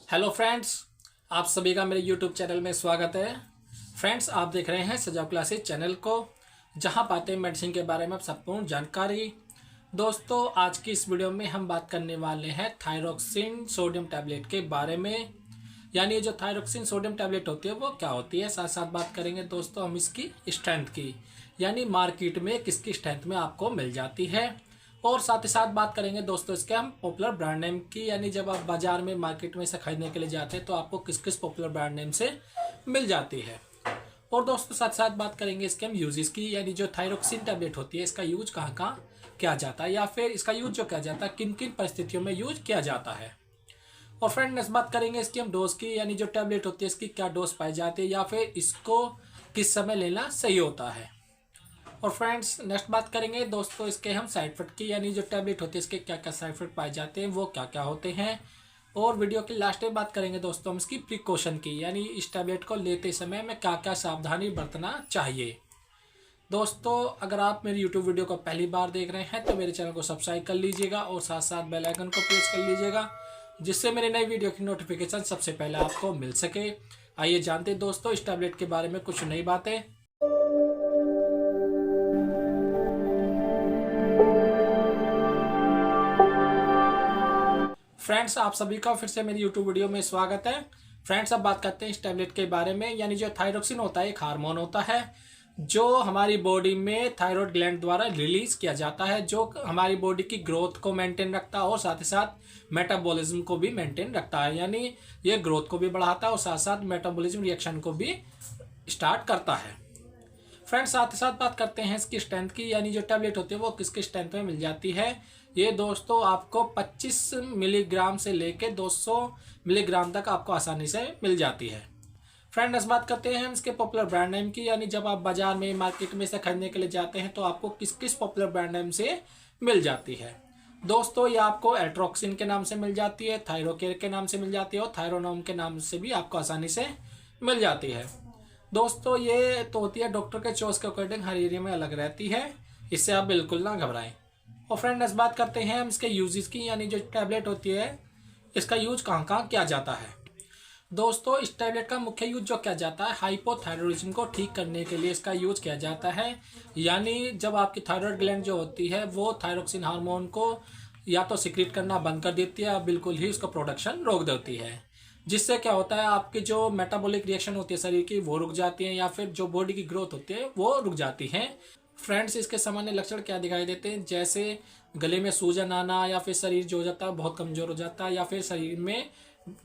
Hello friends, आप सभी का मेरे यूट्यूब चैनल में स्वागत है। फ्रेंड्स, आप देख रहे हैं सजाव क्लासेस चैनल को, जहां पाते हैं मेडिसिन के बारे में संपूर्ण जानकारी। दोस्तों, आज की इस वीडियो में हम बात करने वाले हैं थायरोक्सिन सोडियम टैबलेट के बारे में। यानी जो थायरोक्सिन सोडियम टैबलेट होती है वो क्या होती है, साथ साथ बात करेंगे दोस्तों हम इसकी स्ट्रेंथ की, यानी मार्केट में किसकी स्ट्रेंथ में आपको मिल जाती है। और साथ ही साथ बात करेंगे दोस्तों इसके हम पॉपुलर ब्रांड नेम की, यानी जब आप बाजार में मार्केट में इसे खरीदने के लिए जाते हैं तो आपको किस किस पॉपुलर ब्रांड नेम से मिल जाती है। और दोस्तों साथ साथ बात करेंगे इसके हम यूजेस की, यानी जो थायरोक्सिन टैबलेट होती है इसका यूज कहाँ कहाँ किया जाता है, या फिर इसका यूज जो किया जाता है किन किन परिस्थितियों में यूज किया जाता है। और फ्रेंड नेक्स्ट बात करेंगे इसकी हम डोज की, यानी जो टैबलेट होती है इसकी क्या डोज पाई जाती है, या फिर इसको किस समय लेना सही होता है। और फ्रेंड्स नेक्स्ट बात करेंगे दोस्तों इसके हम साइड इफेक्ट की, यानी जो टैबलेट होती है इसके क्या क्या साइड इफेक्ट पाए जाते हैं, वो क्या क्या होते हैं। और वीडियो की लास्ट में बात करेंगे दोस्तों हम इसकी प्रिकॉशन की, यानी इस टैबलेट को लेते समय में क्या क्या सावधानी बरतना चाहिए। दोस्तों, अगर आप मेरी यूट्यूब वीडियो को पहली बार देख रहे हैं तो मेरे चैनल को सब्सक्राइब कर लीजिएगा और साथ साथ बेल आइकन को प्रेस कर लीजिएगा, जिससे मेरी नई वीडियो की नोटिफिकेशन सबसे पहले आपको मिल सके। आइए जानते हैं दोस्तों इस टैबलेट के बारे में कुछ नई बातें। फ्रेंड्स, आप सभी का फिर से मेरी यूट्यूब वीडियो में स्वागत है। फ्रेंड्स, अब बात करते हैं इस टैबलेट के बारे में। यानी जो थायरोक्सिन होता है एक हार्मोन होता है जो हमारी बॉडी में थायराइड ग्लैंड द्वारा रिलीज किया जाता है, जो हमारी बॉडी की ग्रोथ को मेंटेन रखता है और साथ ही साथ मेटाबॉलिज्म को भी मेंटेन रखता है। यानी ये ग्रोथ को भी बढ़ाता है और साथ साथ मेटाबॉलिज्म रिएक्शन को भी स्टार्ट करता है। फ्रेंड्स, साथ ही साथ बात करते हैं इसकी स्ट्रेंथ की, यानी जो टैबलेट होती है वो किसकी स्ट्रेंथ में मिल जाती है। ये दोस्तों आपको 25 मिलीग्राम से लेके 200 मिलीग्राम तक आपको आसानी से मिल जाती है। फ्रेंड्स, बात करते हैं हम इसके पॉपुलर ब्रांड नेम की, यानी जब आप बाजार में मार्केट में इसे खरीदने के लिए जाते हैं तो आपको किस किस पॉपुलर ब्रांड नेम से मिल जाती है। दोस्तों, ये आपको एट्रोक्सिन के नाम से मिल जाती है, थायरोकेयर के नाम से मिल जाती है और थायरोनोम के नाम से भी आपको आसानी से मिल जाती है। दोस्तों, ये तो होती है डॉक्टर के चॉइस के अकॉर्डिंग हर एरिया में अलग रहती है, इससे आप बिल्कुल ना घबराएं। और फ्रेंड्स, बात करते हैं हम इसके यूजेस की, यानी जो टैबलेट होती है इसका यूज कहाँ कहाँ किया जाता है। दोस्तों, इस टैबलेट का मुख्य यूज जो किया जाता है हाइपोथायरॉयडिज्म को ठीक करने के लिए इसका यूज किया जाता है। यानी जब आपकी थायराइड ग्लैंड जो होती है वो थायरोक्सिन हार्मोन को या तो सिक्रीट करना बंद कर देती है या बिल्कुल ही उसका प्रोडक्शन रोक देती है, जिससे क्या होता है आपकी जो मेटाबॉलिक रिएक्शन होती है शरीर की वो रुक जाती है, या फिर जो बॉडी की ग्रोथ होती है वो रुक जाती है। फ्रेंड्स, इसके सामान्य लक्षण क्या दिखाई देते हैं, जैसे गले में सूजन आना, या फिर शरीर जो हो जाता है बहुत कमजोर हो जाता है, या फिर शरीर में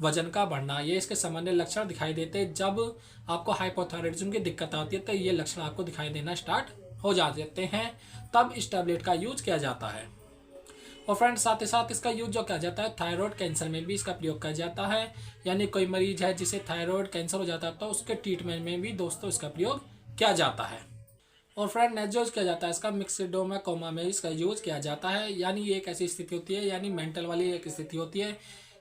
वजन का बढ़ना, ये इसके सामान्य लक्षण दिखाई देते हैं। जब आपको हाइपोथायरॉयडिज्म की दिक्कत आती है तो ये लक्षण आपको दिखाई देना स्टार्ट हो जाते हैं, तब इस टैबलेट का यूज किया जाता है। और फ्रेंड्स, साथ ही साथ इसका यूज जो किया जाता है थायराइड कैंसर में भी इसका प्रयोग किया जाता है। यानी कोई मरीज है जिसे थायराइड कैंसर हो जाता है तो उसके ट्रीटमेंट में भी दोस्तों इसका प्रयोग किया जाता है। और फ्रेंड नेक्स्ट यूज किया जाता है इसका मिक्सिडोमा कोमा में इसका यूज किया जाता है। यानी ये एक ऐसी स्थिति होती है, यानी मेंटल वाली एक स्थिति होती है।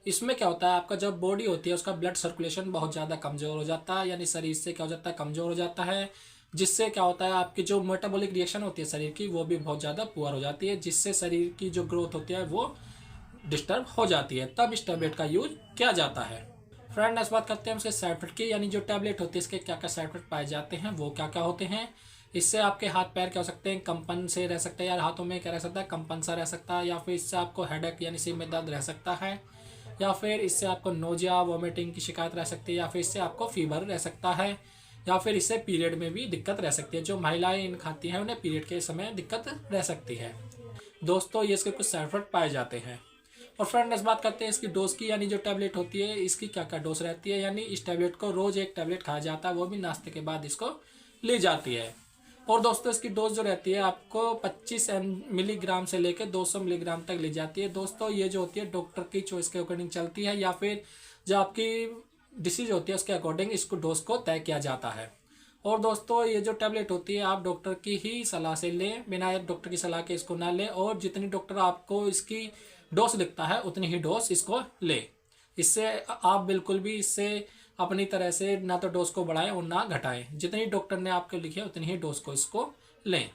इसमें क्या होता है आपका जब बॉडी होती है उसका ब्लड सर्कुलेशन बहुत ज़्यादा कमजोर हो जाता है, यानी शरीर से क्या हो जाता है कमजोर हो जाता है, जिससे क्या होता है आपकी जो मेटाबॉलिक रिएक्शन होती है शरीर की वो भी बहुत ज़्यादा पुअर हो जाती है, जिससे शरीर की जो ग्रोथ होती है वो डिस्टर्ब हो जाती है, तब इस टैबलेट का यूज किया जाता है। फ्रेंड नेक्स्ट बात करते हैं उसके साइड इफेक्ट की, यानी जो टैबलेट होती है इसके क्या क्या साइड इफेक्ट पाए जाते हैं वो क्या क्या होते हैं। इससे आपके हाथ पैर क्या हो सकते हैं, कंपन से रह सकते हैं, या हाथों में क्या रह सकता है कंपन सा रह सकता है, या फिर इससे आपको हेडेक यानी सिर में दर्द रह सकता है, या फिर इससे आपको नोजिया वोमिटिंग की शिकायत रह सकती है, या फिर इससे आपको फीवर रह सकता है, या फिर इससे पीरियड में भी दिक्कत रह सकती है। जो महिलाएं इन खाती हैं उन्हें पीरियड के समय दिक्कत रह सकती है। दोस्तों, ये इसके कुछ साइड इफेक्ट पाए जाते हैं। और फ्रेंड नेक्स्ट बात करते हैं इसकी डोज की, यानी जो टैबलेट होती है इसकी क्या क्या डोज रहती है। यानी इस टैबलेट को रोज एक टैबलेट खाया जाता है, वो भी नाश्ते के बाद इसको ली जाती है। और दोस्तों, इसकी डोज जो रहती है आपको 25 मिलीग्राम से लेकर 200 मिलीग्राम तक ली जाती है। दोस्तों, ये जो होती है डॉक्टर की चॉइस के अकॉर्डिंग चलती है, या फिर जो आपकी डिसीज होती है उसके अकॉर्डिंग इसको डोज को तय किया जाता है। और दोस्तों, ये जो टैबलेट होती है आप डॉक्टर की ही सलाह से लें, बिना डॉक्टर की सलाह के इसको ना लें, और जितनी डॉक्टर आपको इसकी डोज लिखता है उतनी ही डोज इसको ले। इससे आप बिल्कुल भी इससे अपनी तरह से ना तो डोज को बढ़ाएं और ना घटाएं, जितनी डॉक्टर ने आपको लिखी है उतनी ही डोज को इसको लें।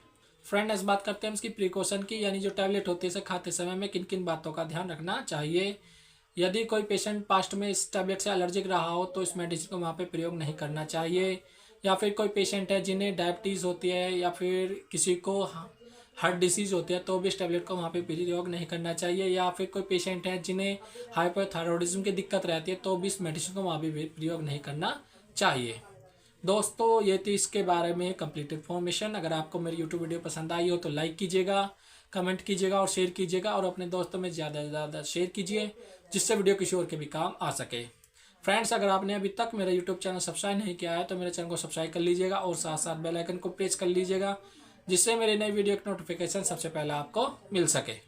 फ्रेंड इस बात करते हैं इसकी प्रिकॉशन की, यानी जो टैबलेट होती है इसे खाते समय में किन किन बातों का ध्यान रखना चाहिए। यदि कोई पेशेंट पास्ट में इस टैबलेट से एलर्जिक रहा हो तो इस मेडिसिन को वहाँ पे प्रयोग नहीं करना चाहिए। या फिर कोई पेशेंट है जिन्हें डायबिटीज़ होती है या फिर किसी को हार्ट डिसीज़ होती है तो भी इस टैबलेट को वहाँ पे प्रयोग नहीं करना चाहिए। या फिर कोई पेशेंट है जिन्हें हाइपोथायरॉयडिज्म की दिक्कत रहती है तो भी इस मेडिसिन को वहाँ पे प्रयोग नहीं करना चाहिए। दोस्तों ये थी इसके बारे में कंप्लीट इन्फॉर्मेशन। अगर आपको मेरी यूट्यूब वीडियो पसंद आई हो तो लाइक कीजिएगा, कमेंट कीजिएगा और शेयर कीजिएगा, और अपने दोस्तों में ज़्यादा से ज़्यादा शेयर कीजिए जिससे वीडियो किसी और के भी काम आ सके। फ्रेंड्स, अगर आपने अभी तक मेरा यूट्यूब चैनल सब्सक्राइब नहीं किया है तो मेरे चैनल को सब्सक्राइब कर लीजिएगा और साथ साथ बेल आइकन को प्रेस कर लीजिएगा जिससे मेरी नई वीडियो की नोटिफिकेशन सबसे पहले आपको मिल सके।